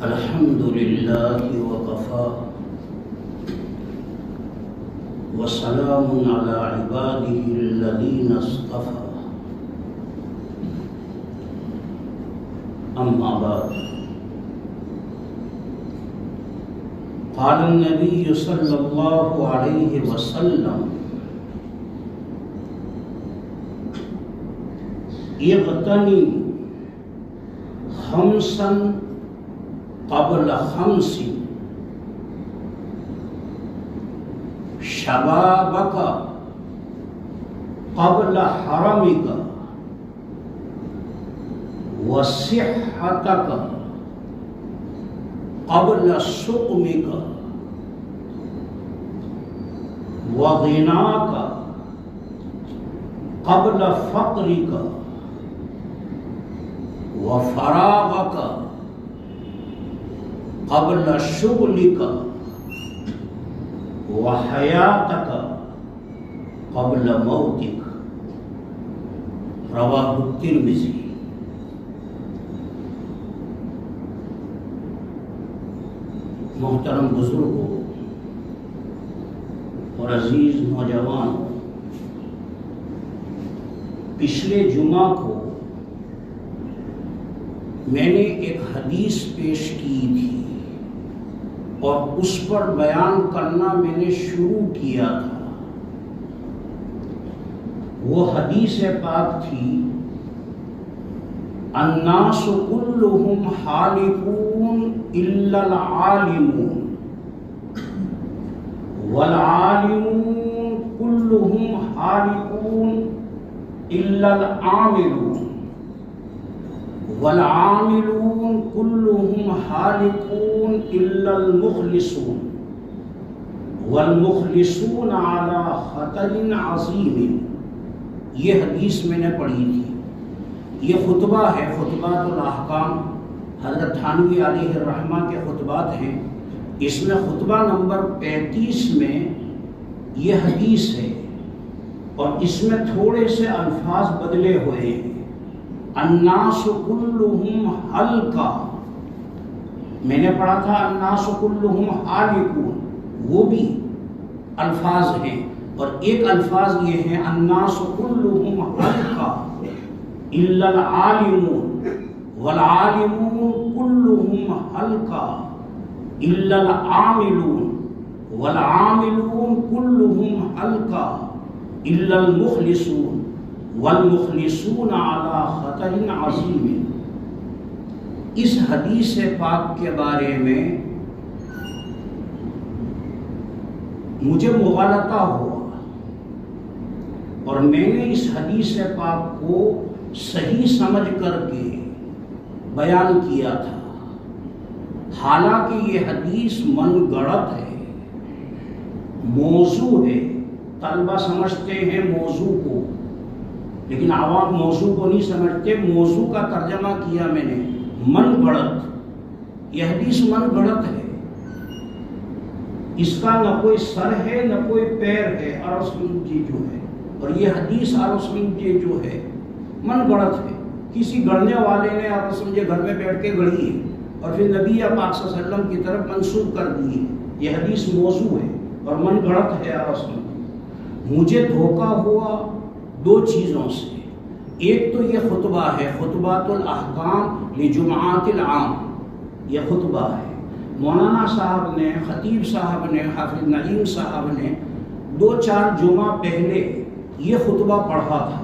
الحمد لله وكفى وسلام على عباده الذين اصطفى أما بعد قال النبي صلى الله عليه وسلم اغتنم خمسا قبل خمس شبابك قبل حرمك وصحتك قبل سقمك وغناك قبل فقرك وفراغك قبل شغلك وحياتك قبل موتك رواه الترمذی۔ محترم بزرگوں اور عزیز نوجوانوں، پچھلے جمعہ کو میں نے ایک حدیث پیش کی تھی اور اس پر بیان کرنا میں نے شروع کیا تھا۔ وہ حدیث پاک تھی الناس كلهم حالقون الا العالمون والعالمون كلهم حالقون الا العاملون والعاملون كلهم حالقون الا المخلصون والمخلصون على خطر عظیم۔ یہ حدیث میں نے پڑھی تھی۔ یہ خطبہ ہے، خطبات الاحکام، حضرت تھانوی علیہ الرحمہ کے خطبات ہیں۔ اس میں خطبہ نمبر 35 میں یہ حدیث ہے اور اس میں تھوڑے سے الفاظ بدلے ہوئے ہیں۔ الناس کلہم حلقہ، میں نے پڑھا تھا الناس کلہم حالقون، وہ بھی الفاظ ہیں، اور ایک الفاظ یہ ہیں الناس کلہم حلقہ الا العالمون والعالمون كلهم حلقہ الا العاملون والعاملون كلهم حلقہ الا المخلصون والمخلصون على خطر عظیم۔ اس حدیث پاک کے بارے میں مجھے مغالطہ ہوا اور میں نے اس حدیث پاک کو صحیح سمجھ کر کے بیان کیا تھا، حالانکہ یہ حدیث من گڑت ہے، موضوع ہے۔ طلبہ سمجھتے ہیں موضوع کو، لیکن عوام موضوع کو نہیں سمجھتے۔ موضوع کا ترجمہ کیا میں نے من گڑت۔ یہ حدیث من گڑت ہے، اس کا نہ کوئی سر ہے نہ کوئی پیر ہے، ارسطو جو ہے، اور یہ حدیث ارسطو جو ہے من گڑت ہے۔ کسی گڑنے والے نے آپ سمجھے گھر میں بیٹھ کے گڑھی ہے اور پھر نبی پاک صلی اللہ علیہ وسلم کی طرف منسوب کر دی ہے۔ یہ حدیث موضوع ہے اور من گڑت ہے ارسطو۔ مجھے دھوکہ ہوا دو چیزوں سے۔ ایک تو یہ خطبہ ہے، خطبات الاحکام لجمعات العام، یہ خطبہ ہے۔ مولانا صاحب نے، خطیب صاحب نے، حافظ نعیم صاحب نے 2-4 جمعہ پہلے یہ خطبہ پڑھا تھا،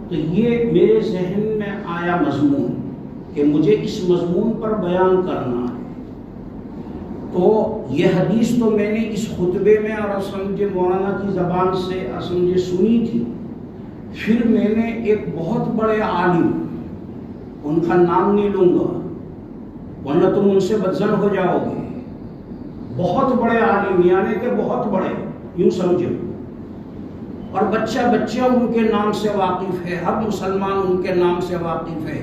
تو یہ میرے ذہن میں آیا مضمون کہ مجھے اس مضمون پر بیان کرنا ہے۔ تو یہ حدیث تو میں نے اس خطبے میں اور سمجھے مولانا کی زبان سے سمجھے سنی تھی۔ پھر میں نے ایک بہت بڑے عالم، ان کا نام نہیں لوں گا ورنہ تم ان سے بدظن ہو جاؤ گے، بہت بڑے عالم یعنی کہ بہت بڑے، یوں سمجھو، اور بچہ ان کے نام سے واقف ہے، ہر مسلمان ان کے نام سے واقف ہے۔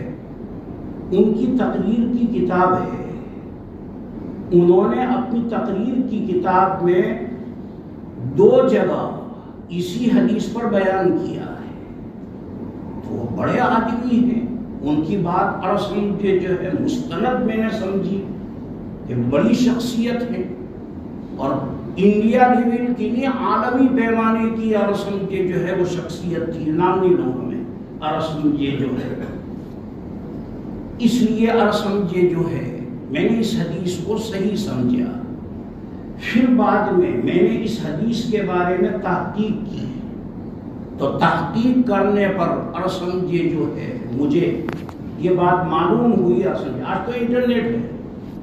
ان کی تقریر کی کتاب ہے، انہوں نے اپنی تقریر کی کتاب میں 2 جگہ اسی حدیث پر بیان کیا ہے۔ تو وہ بڑے آدمی ہیں، ان کی بات عرض سمجھے جو ہے مستند میں نے سمجھی کہ بڑی شخصیت ہے اور انڈیا لیول کی نہیں عالمی پیمانے کی عرض سمجھے جو ہے وہ شخصیت تھی، نام نہیں لوں میں عرض سمجھے جو ہے۔ اس لیے عرض سمجھے جو ہے میں نے اس حدیث کو صحیح سمجھا، پھر بعد میں نے اس حدیث کے بارے میں تحقیق کی، تو تحقیق کرنے پر عرض سمجھے جو ہے مجھے یہ بات معلوم ہوئی، عرض سمجھے آج تو انٹرنیٹ ہے،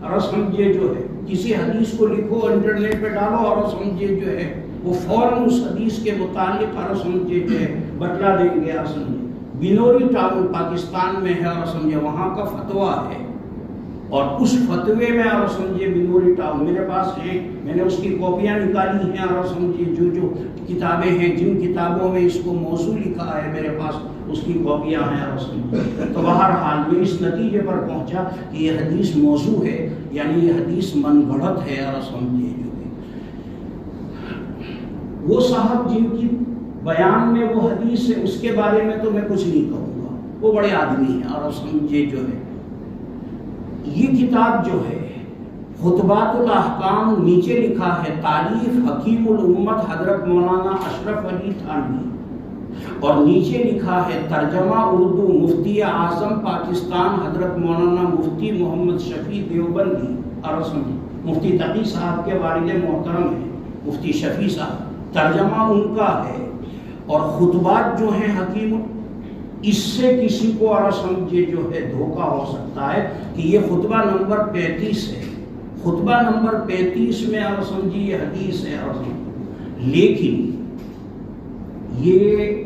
عرض سمجھے جو ہے کسی حدیث کو لکھو انٹرنیٹ پہ ڈالو اور سمجھے جو ہے وہ فوراً اس حدیث کے متعلق اور سمجھے جو ہے بتلا دیں گے۔ اور سمجھے بنوری ٹاؤن پاکستان میں ہے اور سمجھے وہاں کا فتویٰ ہے، اور اس فتوے میں اور سمجھے بنوری ٹاؤن میرے پاس ہیں، میں نے اس کی کاپیاں نکالی ہیں اور سمجھے جو کتابیں ہیں جن کتابوں میں اس کو موضوع لکھا ہے میرے پاس اس کی کاپیاں ہیں اور سمجھے۔ تو بہرحال میں اس نتیجے پر پہنچا کہ یہ حدیث موضوع ہے، یعنی یہ حدیث من گھڑت ہے اور سمجھے جو ہے۔ وہ صاحب جن کی بیان میں وہ حدیث ہے اس کے بارے میں تو میں کچھ نہیں کہوں گا، وہ بڑے آدمی ہیں اور سمجھے جو ہے۔ یہ کتاب جو ہے خطبات الاحکام، نیچے لکھا ہے تالیف حکیم الامت حضرت مولانا اشرف علی تھانوی، اور نیچے لکھا ہے ترجمہ اردو مفتی اعظم پاکستان حضرت مولانا مفتی محمد شفیع دیوبندی، اور مفتی تقی صاحب کے والد محترم ہیں مفتی شفیع صاحب، ترجمہ ان کا ہے۔ اور خطبات جو ہیں حکیم، اس سے کسی کو اور سمجھے جو ہے دھوکہ ہو سکتا ہے کہ یہ خطبہ نمبر 35 ہے، خطبہ نمبر 35 میں اور سمجھے یہ حدیث ہے، اور لیکن یہ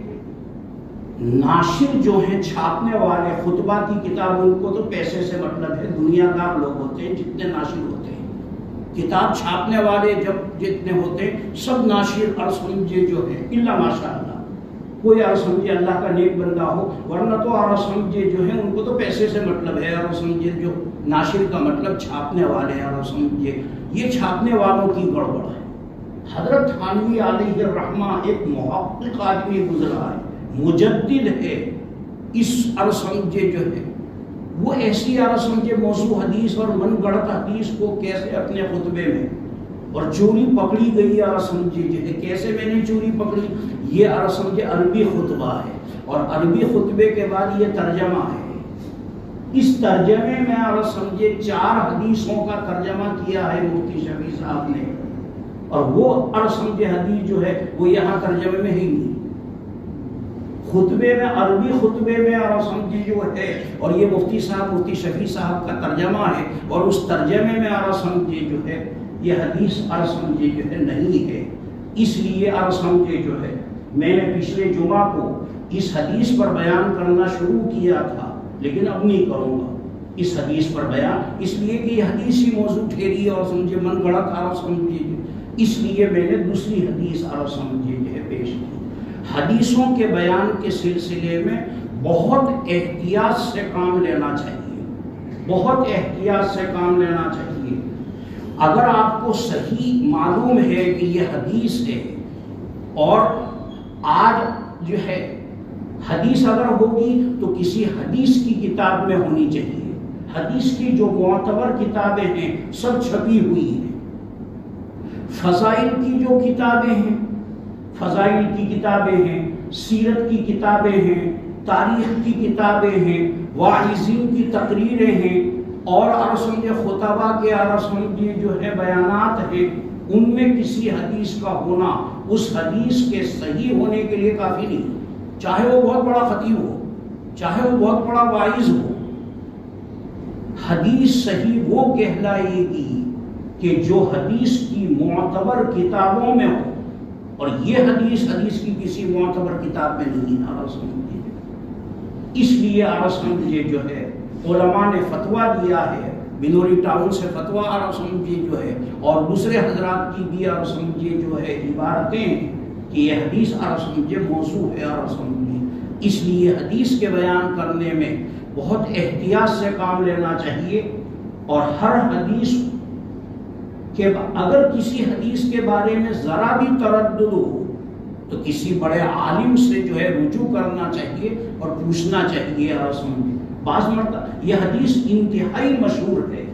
ناشر جو ہیں چھاپنے والے خطبہ کی کتاب، ان کو تو پیسے سے مطلب ہے، دنیا دار لوگ ہوتے ہیں جتنے ناشر ہوتے ہیں، کتاب چھاپنے والے جب جتنے ہوتے ہیں سب ناشر اور سمجھے جو ہے اللہ ماشاء اللہ کوئی اور سمجھے اللہ کا نیک بندہ ہو، ورنہ تو اور سمجھے جو ہے ان کو تو پیسے سے مطلب ہے، اور سمجھے جو ناشر کا مطلب چھاپنے والے ہیں، اور سمجھے یہ چھاپنے والوں کی گڑبڑ ہے۔ حضرت تھانوی علیہ الرحمہ ایک محقق آدمی گزرا ہے، مجدد ہے، اس اور سمجھے جو ہے وہ ایسی اور سمجھے موضوع حدیث اور من گڑت حدیث کو کیسے اپنے خطبے میں، اور چوری پکڑی گئی اور سمجھے جو ہے کیسے میں نے چوری پکڑی، یہ اور سمجھے عربی خطبہ ہے، اور عربی خطبے کے بعد یہ ترجمہ ہے۔ اس ترجمے میں اور سمجھے 4 حدیثوں کا ترجمہ کیا ہے مفتی شفیع صاحب نے، اور وہ اور سمجھے حدیث جو ہے وہ یہاں ترجمے میں ہی نہیں، خطبے میں عربی خطبے میں اور سمجھے جو ہے، اور یہ مفتی صاحب مفتی شفیع صاحب کا ترجمہ ہے، اور اس ترجمے میں اور سمجھے جو ہے یہ حدیث اور سمجھے جو ہے نہیں ہے۔ اس لیے اور سمجھے جو ہے میں نے پچھلے جمعہ کو اس حدیث پر بیان کرنا شروع کیا تھا، لیکن اب نہیں کروں گا اس حدیث پر بیان، اس لیے کہ یہ حدیث ہی موضوع ٹھہری اور سمجھے من گڑت اور سمجھے، اس لیے میں نے دوسری حدیث اور سمجھے جو ہے پیش کی۔ حدیثوں کے بیان کے سلسلے میں بہت احتیاط سے کام لینا چاہیے، بہت احتیاط سے کام لینا چاہیے۔ اگر آپ کو صحیح معلوم ہے کہ یہ حدیث ہے، اور آج جو ہے حدیث اگر ہوگی تو کسی حدیث کی کتاب میں ہونی چاہیے، حدیث کی جو معتبر کتابیں ہیں سب چھپی ہوئی ہیں، فضائل کی جو کتابیں ہیں، فضائل کی کتابیں ہیں، سیرت کی کتابیں ہیں، تاریخ کی کتابیں ہیں، واعظین کی تقریریں ہیں، اور سمجھے خطبہ کے سمجھے جو ہے بیانات ہیں، ان میں کسی حدیث کا ہونا اس حدیث کے صحیح ہونے کے لیے کافی نہیں، چاہے وہ بہت بڑا خطیب ہو، چاہے وہ بہت بڑا واعظ ہو۔ حدیث صحیح وہ کہلائے گی کہ جو حدیث کی معتبر کتابوں میں ہو، اور یہ حدیث کی کسی معتبر کتاب میں نہیں ہے۔ اس لیے سمجھے جو ہے علماء نے فتویٰ دیا ہے، بنوری ٹاؤن سے فتویٰ سمجھے جو ہے، اور دوسرے حضرات کی بھی سمجھے جو ہے عبارتیں کہ یہ حدیث سمجھے موضوع ہے سمجھے۔ اس لیے حدیث کے بیان کرنے میں بہت احتیاط سے کام لینا چاہیے، اور ہر حدیث کہ اگر کسی حدیث کے بارے میں ذرا بھی تردد ہو تو کسی بڑے عالم سے جو ہے رجوع کرنا چاہیے اور پوچھنا چاہیے، اور سمجھے بعض مرتبہ یہ حدیث انتہائی مشہور ہے،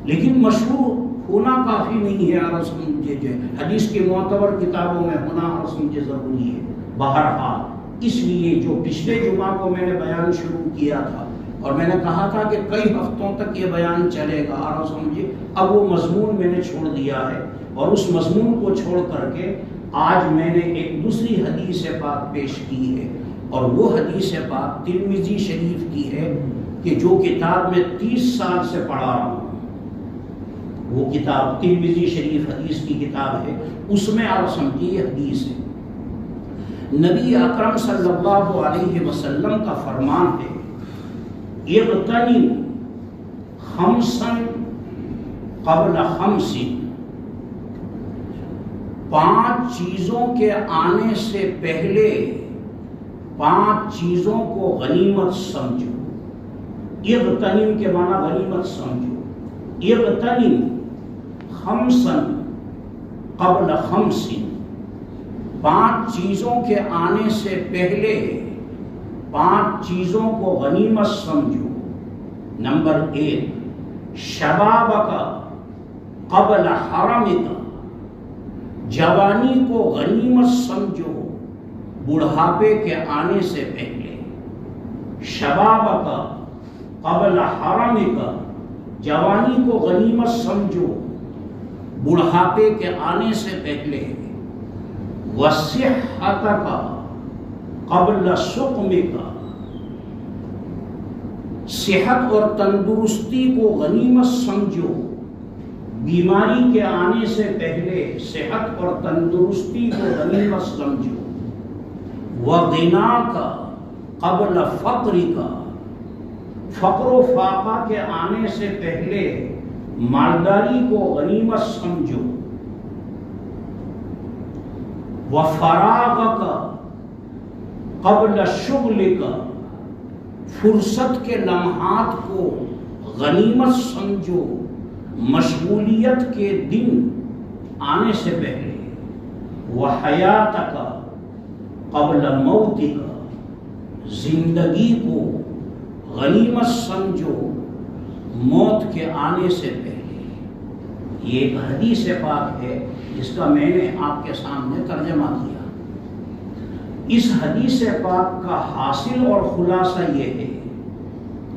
لیکن مشہور ہونا کافی نہیں ہے، اور سمجھے حدیث کے معتبر کتابوں میں ہونا اور سمجھے ضروری ہے۔ بہرحال اس لیے جو پچھلے جمعہ کو میں نے بیان شروع کیا تھا اور میں نے کہا تھا کہ کئی ہفتوں تک یہ بیان چلے گا، اور سمجھے اب وہ مضمون میں نے چھوڑ دیا ہے، اور اس مضمون کو چھوڑ کر کے آج میں نے ایک دوسری حدیث پاک پیش کی ہے، اور وہ حدیث پاک ترمذی شریف کی ہے کہ جو کتاب میں 30 سال سے پڑھا رہا ہوں، وہ کتاب ترمذی شریف حدیث کی کتاب ہے، اس میں آپ سمجھیے یہ حدیث ہے۔ نبی اکرم صلی اللہ علیہ وسلم کا فرمان ہے، اغتنم خمسا قبل خمس، 5 چیزوں کے آنے سے پہلے 5 چیزوں کو غنیمت سمجھو۔ اغتنم کے معنی غنیمت سمجھو۔ اغتنم خمسا قبل خمس، 5 چیزوں کے آنے سے پہلے 5 چیزوں کو غنیمت سمجھو۔ نمبر 1، شبابک قبل حرمک، جوانی کو غنیمت سمجھو بڑھاپے کے آنے سے پہلے۔ شبابک قبل حرمک، جوانی کو غنیمت سمجھو بڑھاپے کے آنے سے پہلے۔ وصحتک قبل سقمک، صحت اور تندرستی کو غنیمت سمجھو بیماری کے آنے سے پہلے، صحت اور تندرستی کو غنیمت سمجھو۔ وغناک قبل فقرک، فقر و فاقہ کے آنے سے پہلے مالداری کو غنیمت سمجھو۔ وفراغک قبل شغلک، فرصت کے لمحات کو غنیمت سمجھو مشغولیت کے دن آنے سے پہلے۔ وحیاتک قبل موتک، زندگی کو غنیمت سمجھو موت کے آنے سے پہلے۔ یہ ایک حدیث پاک ہے جس کا میں نے آپ کے سامنے ترجمہ کیا۔ اس حدیث پاک کا حاصل اور خلاصہ یہ ہے،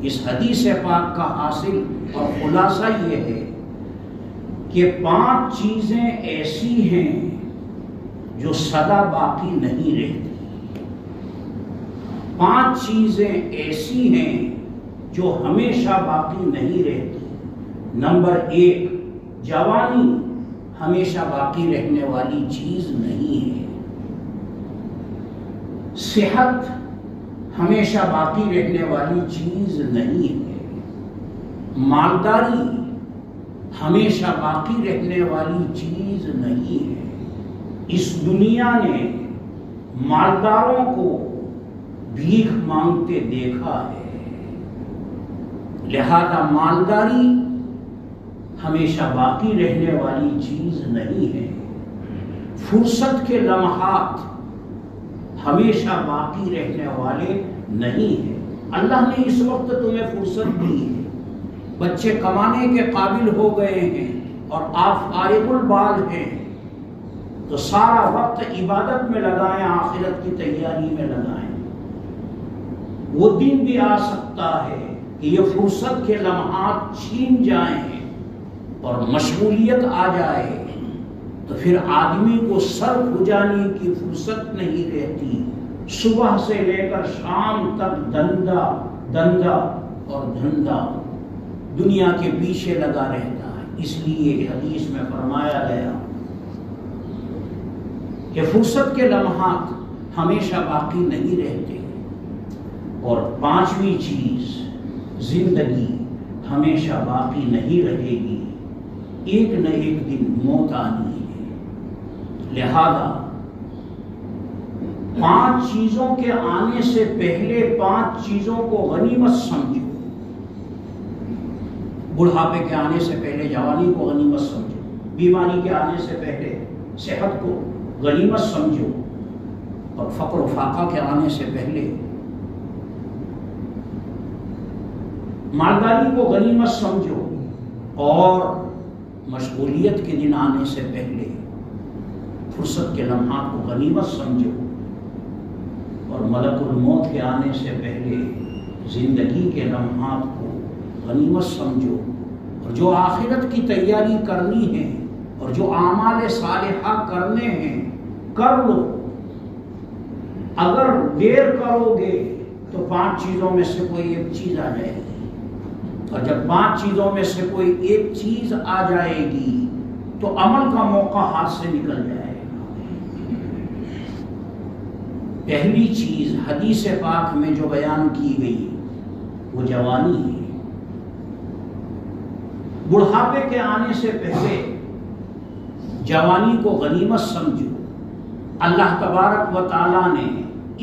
اس حدیث پاک کا حاصل اور خلاصہ یہ ہے کہ 5 چیزیں ایسی ہیں جو سدا باقی نہیں رہتی۔ 5 چیزیں ایسی ہیں جو ہمیشہ باقی نہیں رہتی۔ نمبر 1، جوانی ہمیشہ باقی رہنے والی چیز نہیں ہے۔ صحت ہمیشہ باقی رہنے والی چیز نہیں ہے۔ مالداری ہمیشہ باقی رہنے والی چیز نہیں ہے۔ اس دنیا نے مالداروں کو بھیک مانگتے دیکھا ہے، لہذا مالداری ہمیشہ باقی رہنے والی چیز نہیں ہے۔ فرصت کے لمحات ہمیشہ باقی رہنے والے نہیں ہیں۔ اللہ نے اس وقت تمہیں فرصت دی ہے، بچے کمانے کے قابل ہو گئے ہیں اور آپ فارغ البال ہیں، تو سارا وقت عبادت میں لگائیں، آخرت کی تیاری میں لگائیں۔ وہ دن بھی آ سکتا ہے کہ یہ فرصت کے لمحات چھین جائیں اور مشغولیت آ جائے، تو پھر آدمی کو سر کھجانے کی فرصت نہیں رہتی، صبح سے لے کر شام تک دھندا اور دھندا دنیا کے پیچھے لگا رہتا ہے۔ اس لیے حدیث میں فرمایا گیا کہ فرصت کے لمحات ہمیشہ باقی نہیں رہتے، اور 5ویں چیز، زندگی ہمیشہ باقی نہیں رہے گی، ایک نہ ایک دن موت آنی ہے۔ لہذا 5 چیزوں کے آنے سے پہلے 5 چیزوں کو غنیمت سمجھو۔ بڑھاپے کے آنے سے پہلے جوانی کو غنیمت سمجھو، بیماری کے آنے سے پہلے صحت کو غنیمت سمجھو، اور فقر و فاقہ کے آنے سے پہلے مالداری کو غنیمت سمجھو اور مشغولیت کے دن آنے سے پہلے فرصت کے لمحات کو غنیمت سمجھو اور ملک الموت کے آنے سے پہلے زندگی کے لمحات کو غنیمت سمجھو، اور جو آخرت کی تیاری کرنی ہے اور جو اعمال صالحہ کرنے ہیں کر لو۔ اگر دیر کرو گے تو 5 چیزوں میں سے کوئی ایک چیز آ جائے گی، اور جب 5 چیزوں میں سے کوئی ایک چیز آ جائے گی تو عمل کا موقع ہاتھ سے نکل جائے گا۔ پہلی چیز حدیث پاک میں جو بیان کی گئی وہ جوانی ہے۔ بڑھاپے کے آنے سے پہلے جوانی کو غنیمت سمجھو۔ اللہ تبارک و تعالیٰ نے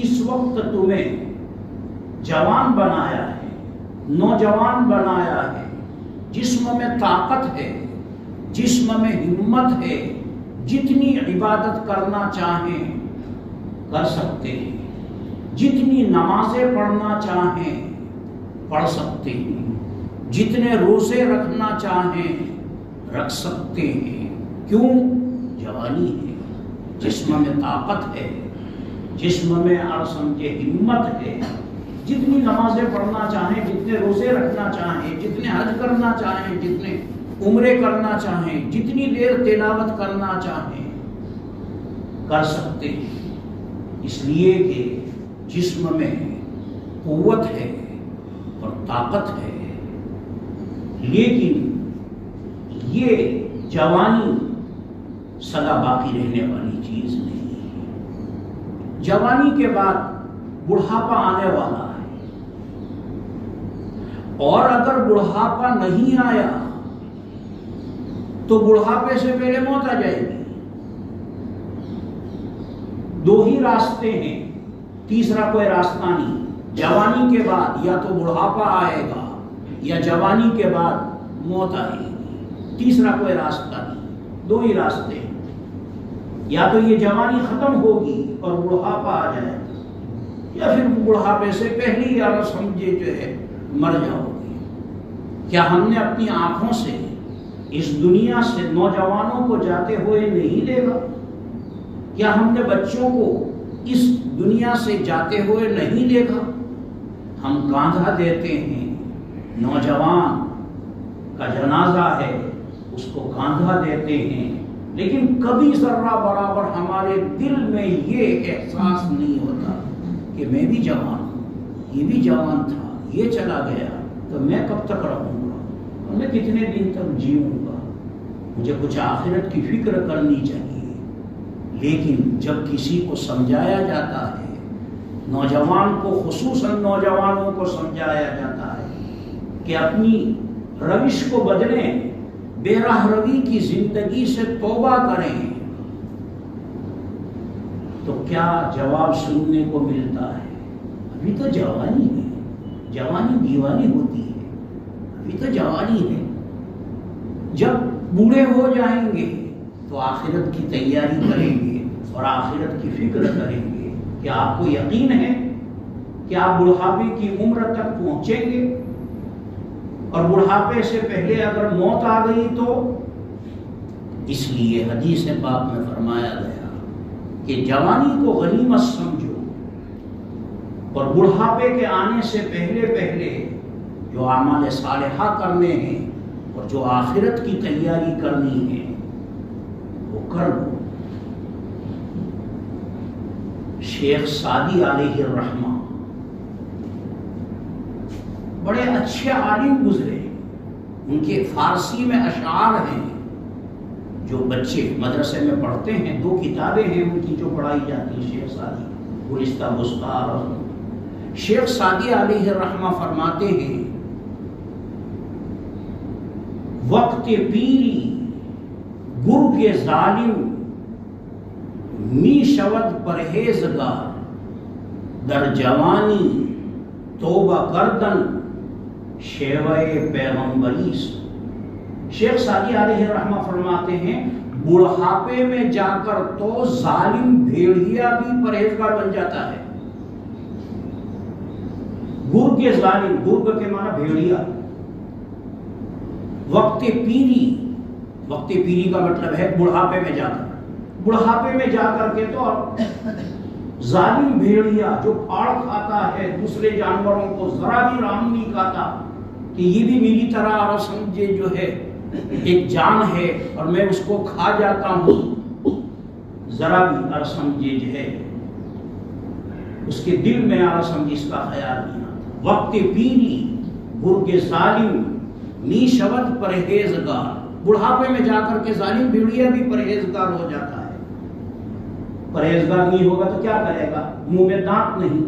اس وقت تمہیں جوان بنایا ہے، نوجوان بنایا ہے، جسم میں طاقت ہے، جسم میں ہمت ہے، جتنی عبادت کرنا چاہیں کر سکتے ہیں، جتنی نمازیں پڑھنا چاہیں پڑھ سکتے ہیں، جتنے روزے رکھنا چاہیں رکھ سکتے ہیں۔ کیوں؟ جوانی ہے، جسم میں طاقت ہے، جسم میں سمجھے ہمت ہے، جتنی نمازیں پڑھنا چاہیں، جتنے روزے رکھنا چاہیں، جتنے حج کرنا چاہیں، جتنے عمرے کرنا چاہیں، جتنی دیر تلاوت کرنا چاہیں کر سکتے ہیں، اس لیے کہ جسم میں قوت ہے اور طاقت ہے۔ لیکن یہ جوانی سدا باقی رہنے والی چیز نہیں ہے۔ جوانی کے بعد بڑھاپا آنے والا ہے، اور اگر بڑھاپا نہیں آیا تو بڑھاپے سے پہلے موت آ جائے گی۔ 2 ہی راستے ہیں، تیسرا کوئی راستہ نہیں۔ جوانی کے بعد یا تو بڑھاپا آئے گا یا جوانی کے بعد موت آئے گی، تیسرا کوئی راستہ نہیں۔ 2 ہی راستے ہیں، یا تو یہ جوانی ختم ہوگی اور بڑھاپا آ جائے گا، یا پھر بڑھاپے سے پہلے یا سمجھے جو ہے مر جاؤ گے۔ کیا ہم نے اپنی آنکھوں سے اس دنیا سے نوجوانوں کو جاتے ہوئے نہیں دیکھا؟ کیا ہم نے بچوں کو اس دنیا سے جاتے ہوئے نہیں دیکھا؟ ہم کاندھا دیتے ہیں، نوجوان کا جنازہ ہے اس کو کاندھا دیتے ہیں، لیکن کبھی ذرہ برابر ہمارے دل میں یہ احساس نہیں ہوتا کہ میں بھی جوان ہوں، یہ بھی جوان تھا، یہ چلا گیا تو میں کب تک رہوں گا، میں کتنے دن تک جیوں گا، مجھے کچھ آخرت کی فکر کرنی چاہیے۔ لیکن جب کسی کو سمجھایا جاتا ہے، نوجوان کو خصوصاً نوجوانوں کو سمجھایا جاتا ہے کہ اپنی روش کو بدلیں، بے راہ روی کی زندگی سے توبہ کریں، تو کیا جواب سننے کو ملتا ہے؟ ابھی تو جوانی ہے، جوانی دیوانی ہوتی ہے، ابھی تو جوانی ہے، جب بوڑھے ہو جائیں گے تو آخرت کی تیاری کریں گے اور آخرت کی فکر کریں گے۔ کیا آپ کو یقین ہے کہ آپ بڑھاپے کی عمر تک پہنچیں گے؟ اور بڑھاپے سے پہلے اگر موت آ گئی تو؟ اس لیے حدیث پاک میں فرمایا گیا کہ جوانی کو غنیمت سمجھو، اور بڑھاپے کے آنے سے پہلے جو اعمال صالحہ کرنے ہیں اور جو آخرت کی تیاری کرنی ہے وہ کر لو۔ شیخ سعدی علیہ الرحمہ بڑے اچھے عالم گزرے، ان کے فارسی میں اشعار ہیں جو بچے مدرسے میں پڑھتے ہیں، 2 کتابیں ہیں ان کی جو پڑھائی جاتی ہیں، شیخ سعدی گلستہ بستار۔ شیخ سعدی علیہ الرحمہ فرماتے ہیں وقت پیری گر کے ظالم می شود پرہیزگار، در جوانی توبہ کردن شیوہ پیغمبری سے۔ شیخ سعدی علیہ الرحمہ فرماتے ہیں بڑھاپے میں جا کر تو ظالم بھیڑیا بھی پرہیزگار بن جاتا ہے، گر گرگ ظالم، گرگ کے معنی بھیڑیا، وقت پیری، وقت پیری کا مطلب ہے بڑھاپے میں جا کر، بڑھاپے میں جا کر کے تو ظالم بھیڑیا جو پھاڑ کھاتا ہے دوسرے جانوروں کو، ذرا بھی رحم نہیں کھاتا کہ یہ بھی میری طرح اور سمجھے جو ہے ایک جان ہے اور میں اس کو کھا جاتا ہوں، ذرا بھی اور سمجھے جو ہے اس کے دل میں اور سمجھے اس کا خیال نہیں آتا۔ وقت پیری گرگ ظالم می شود پرہیزگار، بڑھاپے میں جا کر کے ظالم بھیڑیا بھی پرہیزگار ہو جاتا ہے۔ پرہیزگار نہیں ہوگا تو کیا کرے گا؟ منہ میں دانت نہیں،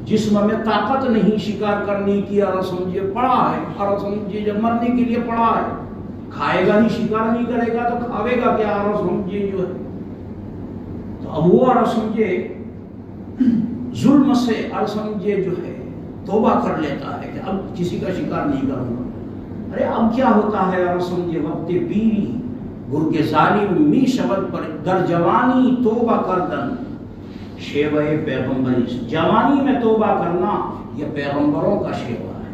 جسم میں طاقت نہیں شکار کرنے کی، اور سمجھے پڑا ہے، اور سمجھے جب مرنے کے لیے پڑا ہے، کھائے گا نہیں، شکار نہیں کرے گا تو کھاوے گا کیا؟ اور سمجھے جو ہے تو اب وہ اور سمجھے ظلم سے اور سمجھے جو ہے توبہ کر لیتا ہے کہ اب کسی کا شکار نہیں کروں گا۔ ارے اب کیا ہوتا ہے اور سمجھے وقت پیری گرگ ظالم می شبد پر در جوانی توبہ کردن شیوہ پیغمبری، جوانی میں توبہ کرنا یہ پیغمبروں کا شیوہ ہے،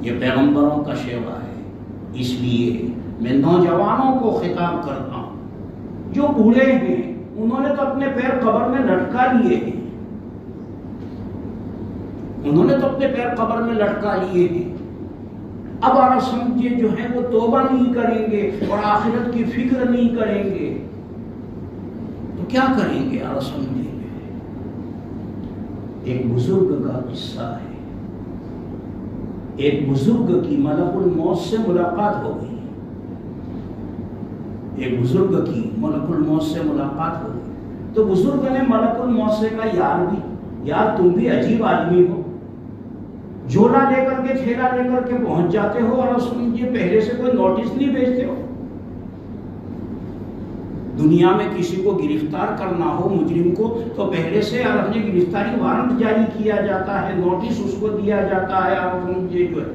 یہ پیغمبروں کا شیوہ ہے۔ اس لیے میں نوجوانوں کو خطاب کرتا ہوں، جو بوڑھے ہیں انہوں نے تو اپنے پیر قبر میں لٹکا لیے ہیں، انہوں نے تو اپنے پیر قبر میں لٹکا لیے ہیں، اب اور سمجھے جو ہے وہ توبہ نہیں کریں گے اور آخرت کی فکر نہیں کریں گے تو کیا کریں گے؟ اور سمجھے ایک بزرگ کا قصہ ہے، ایک بزرگ کی ملک الموت سے ملاقات ہو گئی، ایک بزرگ کی ملک الموت سے ملاقات ہو گئی تو بزرگ نے ملک الموت سے کہا یار تم بھی عجیب آدمی ہو، جھولا لے کر کے تھیلا لے کر کے پہنچ جاتے ہو اور سمجھے پہلے سے کوئی نوٹس نہیں بھیجتے ہو، دنیا میں کسی کو گرفتار کرنا ہو مجرم کو تو پہلے سے اپنے گرفتاری وارنٹ جاری کیا جاتا ہے، نوٹس اس کو دیا جاتا ہے، اور سمجھے جو ہے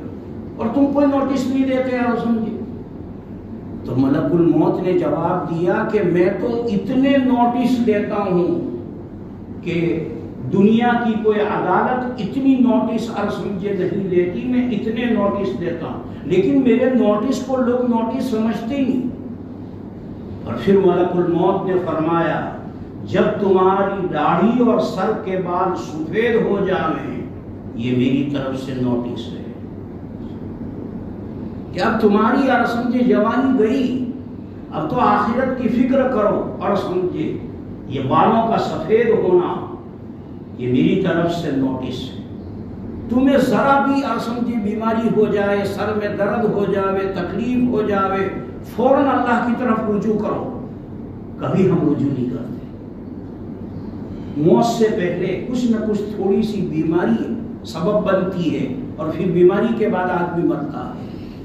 اور تم کوئی نوٹس نہیں دیتے اور سمجھے۔ تو ملک الموت نے جواب دیا کہ میں تو اتنے نوٹس دیتا ہوں کہ دنیا کی کوئی عدالت اتنی نوٹس اور سمجھے نہیں لیتی، میں اتنے نوٹس دیتا ہوں لیکن میرے نوٹس کو لوگ نوٹس سمجھتے ہی نہیں۔ اور پھر ملک الموت نے فرمایا جب تمہاری داڑھی اور سر کے بال سفید ہو جائیں یہ میری طرف سے نوٹس ہے کہ اب تمہاری اور سمجھے جوانی گئی، اب تو آخرت کی فکر کرو، اور سمجھے یہ بالوں کا سفید ہونا یہ میری طرف سے نوٹس ہے۔ تمہیں ذرا بھی اور سمجھے بیماری ہو جائے، سر میں درد ہو جائے، تکلیف ہو جائے، فوراً اللہ کی طرف رجوع کرو، کبھی ہم رجوع نہیں کرتے۔ موت سے پہلے کچھ نہ کچھ تھوڑی سی بیماری سبب بنتی ہے اور پھر بیماری کے بعد آدمی مرتا ہے۔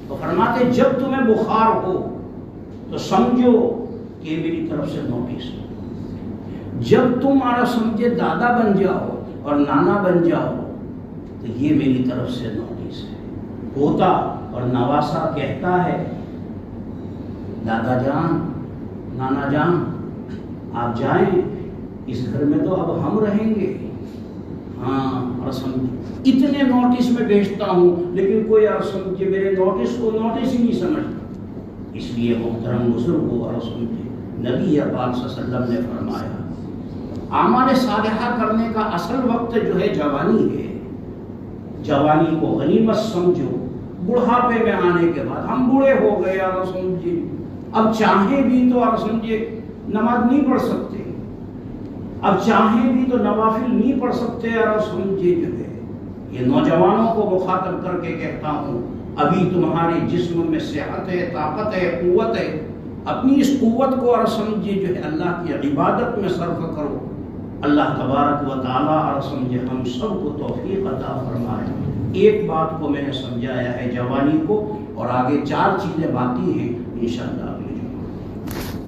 تو فرماتے جب تمہیں بخار ہو تو سمجھو کہ میری طرف سے نوٹس ہے، جب تم آرہ سمجھے دادا بن جاؤ اور نانا بن جاؤ تو یہ میری طرف سے نوٹس ہے۔ پوتا اور نواسا کہتا ہے دادا جان نانا جان آپ جائیں، اس گھر میں تو اب ہم رہیں گے۔ ہاں اور سمجھے اتنے نوٹس میں بھیجتا ہوں لیکن کوئی اور سمجھے میرے نوٹس کو نوٹس ہی نہیں سمجھتا۔ اس لیے محترم بزرگوں اور سمجھے نبی پاک صلی اللہ علیہ وسلم نے فرمایا اعمال صالحہ کرنے کا اصل وقت جو ہے جوانی ہے، جوانی کو غنیمت سمجھو۔ بڑھاپے میں آنے کے بعد ہم بوڑھے ہو گئے اور سمجھے اب چاہیں بھی تو اور سمجھے نماز نہیں پڑھ سکتے، اب چاہیں بھی تو نوافل نہیں پڑھ سکتے، اور سمجھے جو ہے یہ نوجوانوں کو مخاطب کر کے کہتا ہوں ابھی تمہارے جسم میں صحت ہے، طاقت ہے، قوت ہے، اپنی اس قوت کو اور سمجھے جو ہے اللہ کی عبادت میں صرف کرو۔ اللہ تبارک و تعالیٰ اور سمجھے ہم سب کو توفیق عطا فرمائے۔ ایک بات کو میں نے سمجھایا ہے جوانی کو، اور آگے 4 چیزیں باقی ہیں انشاءاللہ